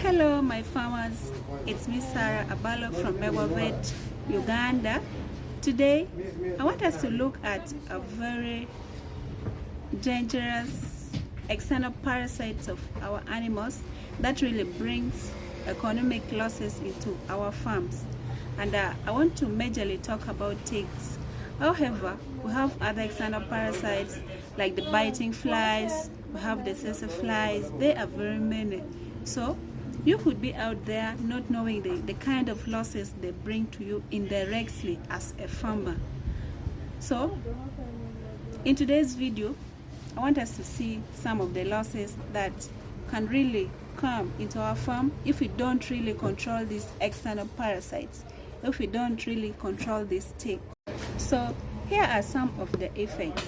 Hello my farmers, it's me Sarah Abalo from Megavet, Uganda. Today I want us to look at a very dangerous external parasites of our animals that really brings economic losses into our farms. And I want to majorly talk about ticks. However, we have other external parasites like the biting flies, we have the tsetse flies. There are very many. So you could be out there not knowing the kind of losses they bring to you indirectly as a farmer. So in today's video, I want us to see some of the losses that can really come into our farm if we don't really control these external parasites, if we don't really control these ticks. So here are some of the effects.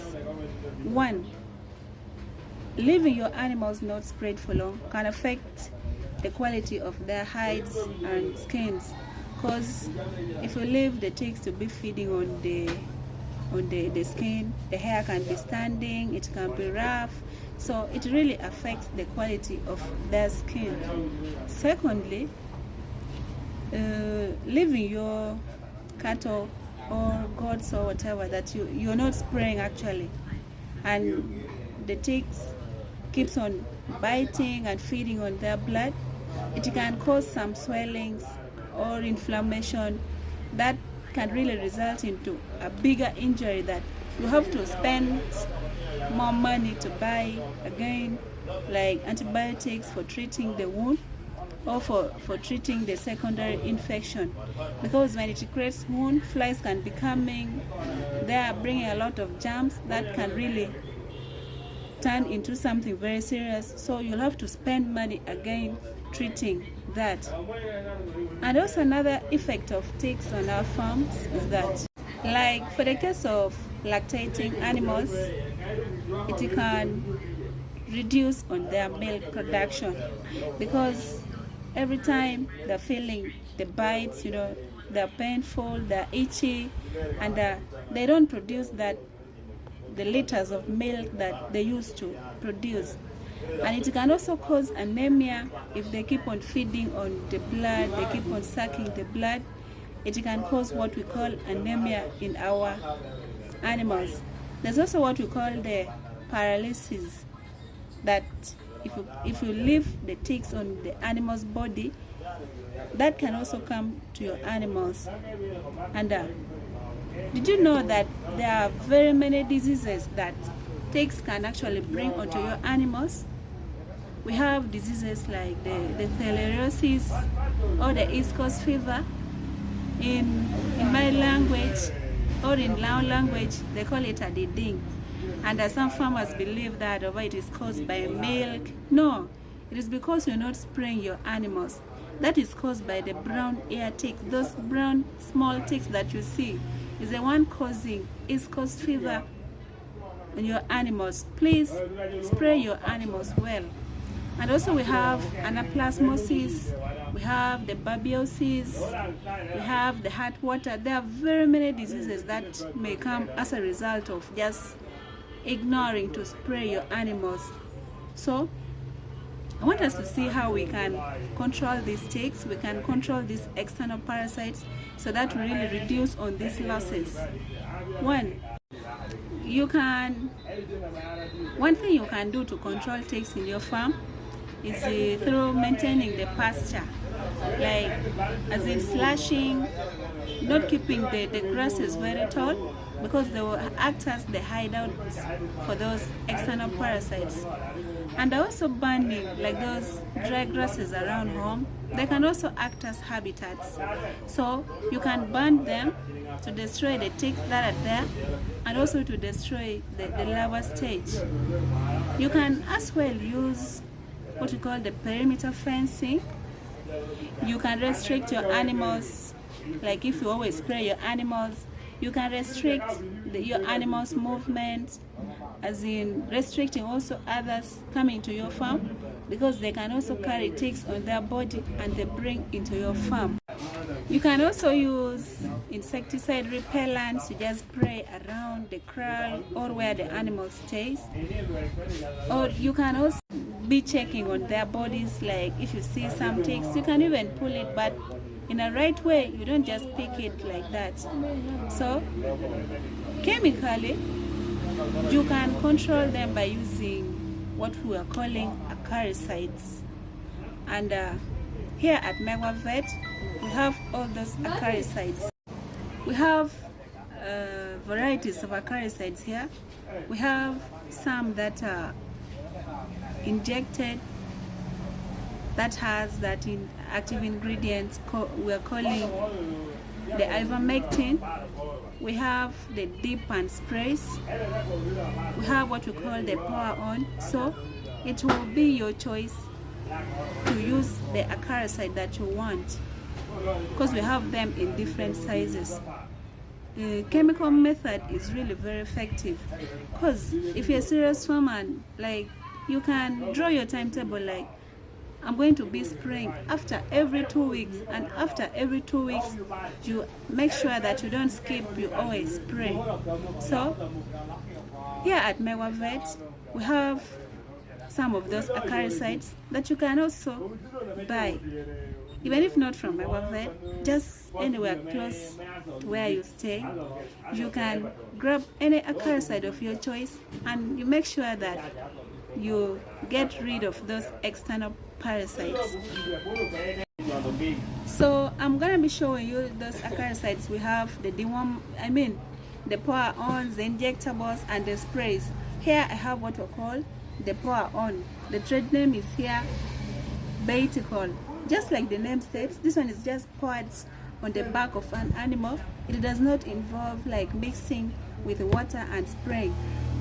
1. Leaving your animals not sprayed for long can affect the quality of their hides and skins, because if you leave the ticks to be feeding on the skin, the hair can be standing, it can be rough, so it really affects the quality of their skin. Secondly, leaving your cattle or goats or whatever that you're not spraying actually, and the ticks keeps on biting and feeding on their blood, it can cause some swellings or inflammation that can really result into a bigger injury that you have to spend more money to buy again, like antibiotics for treating the wound or for treating the secondary infection, because when it creates wound, flies can be coming, they are bringing a lot of germs that can really turn into something very serious, so you'll have to spend money again treating that. And also another effect of ticks on our farms is that, like for the case of lactating animals, it can reduce on their milk production, because every time they're feeling the bites, they're painful, they're itchy, and they don't produce the liters of milk that they used to produce. And it can also cause anemia if they keep on feeding on the blood, they keep on sucking the blood. It can cause what we call anemia in our animals. There's also what we call the paralysis, that if you leave the ticks on the animal's body, that can also come to your animals. And did you know that there are very many diseases that ticks can actually bring onto your animals? We have diseases like the theileriosis or the East Coast fever. In my language, or in Lao language, they call it a diding. And some farmers believe that it is caused by milk. No, it is because you're not spraying your animals. That is caused by the brown ear ticks. Those brown small ticks that you see is the one causing East Coast fever in your animals. Please spray your animals well. And also we have anaplasmosis, we have the babiosis, we have the heart water. There are very many diseases that may come as a result of just ignoring to spray your animals. So I want us to see how we can control these ticks, we can control these external parasites, so that we really reduce on these losses. One thing you can do to control ticks in your farm is through maintaining the pasture, like as in slashing, not keeping the grasses very tall, because they will act as the hideout for those external parasites. And also burning, like those dry grasses around home, they can also act as habitats. So you can burn them to destroy the ticks that are there, and also to destroy the larva stage. You can as well use what we call the perimeter fencing. You can restrict your animals, like if you always spray your animals, you can restrict your animals' movement, as in restricting also others coming to your farm, because they can also carry ticks on their body and they bring into your farm. You can also use insecticide repellents to just spray around the kraal or where the animal stays. Or you can also be checking on their bodies. Like if you see some ticks, you can even pull it, but in a right way. You don't just pick it like that. So chemically, you can control them by using what we are calling acaricides. And here at Megwa Vet, we have all those acaricides. We have varieties of acaricides here. We have some that are injected, that has that active ingredient we are calling the ivermectin. We have the dip and sprays. We have what we call the power on. So it will be your choice to use the acaricide that you want, because we have them in different sizes. The chemical method is really very effective, because if you're a serious farmer, like, you can draw your timetable, like, I'm going to be spraying after every 2 weeks, and after every 2 weeks you make sure that you don't skip, you always spray. So here at Megwa Vet, we have some of those acaricides that you can also buy, even if not from Megwa Vet, just anywhere close to where you stay. You can grab any acaricide of your choice, and you make sure that you get rid of those external parasites. So I'm gonna be showing you those acaricides. We have the the power ons, the injectables, and the sprays. Here I have what we call the power on. The trade name is here Baiticol. Just like the name states, this one is just poured on the back of an animal. It does not involve like mixing with water and spraying.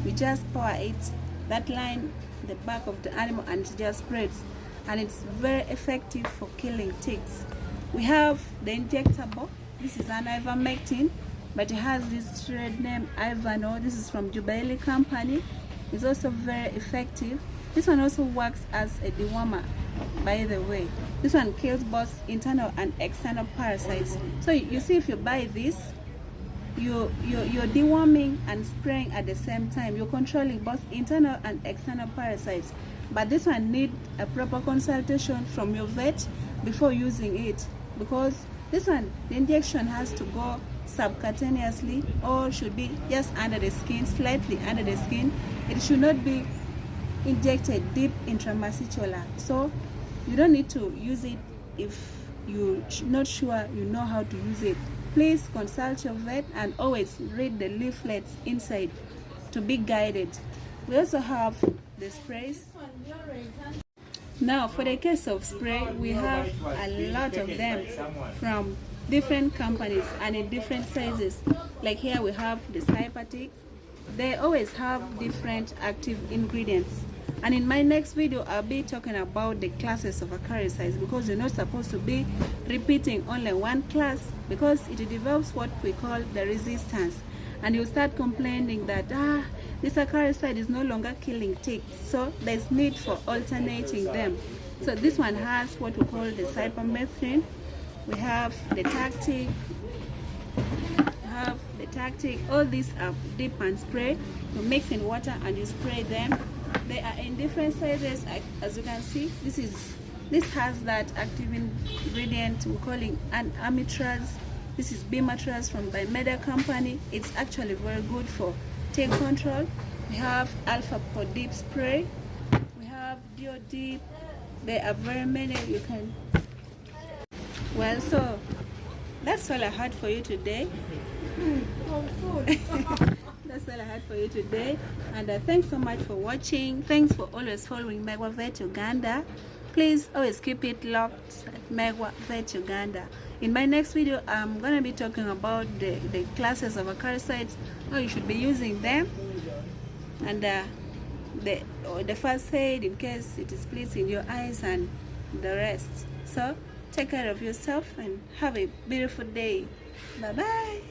We just pour it, that line, the back of the animal, and it just spreads, and it's very effective for killing ticks. We have the injectable. This is an ivermectin, but it has this trade name Ivano. This is from Jubilee Company. It's also very effective. This one also works as a dewormer, by the way. This one kills both internal and external parasites. So you see, if you buy this, you're deworming and spraying at the same time. You're controlling both internal and external parasites. But this one needs a proper consultation from your vet before using it, because this one, the injection has to go subcutaneously, or should be just under the skin, slightly under the skin. It should not be injected deep intramuscular. So you don't need to use it if you're not sure you know how to use it. Please consult your vet and always read the leaflets inside to be guided. We also have the sprays. Now for the case of spray, we have a lot of them from different companies and in different sizes. Like here we have the Cypertic. They always have different active ingredients. And in my next video, I'll be talking about the classes of acaricides, because you're not supposed to be repeating only one class, because it develops what we call the resistance. And you start complaining that this acaricide is no longer killing ticks. So there's need for alternating them. So this one has what we call the cypermethrin. We have the tactic. All these are dip and spray. You mix in water and you spray them. They are in different sizes, as you can see. This has that active ingredient we're calling an amitraz. This is Bimatraz from Bimeda Company. It's actually very good for tick control. We have Alpha Podip spray. We have Diodip. There are very many you can. Well, so that's all I had for you today. That's all I had for you today, and thanks so much for watching. Thanks for always following Megwa Vet Uganda. Please always keep it locked at Megwa Vet Uganda. In my next video, I'm gonna be talking about the classes of acaricides, how you should be using them, and the first aid in case it is splits in your eyes, and the rest. So take care of yourself and have a beautiful day. Bye bye.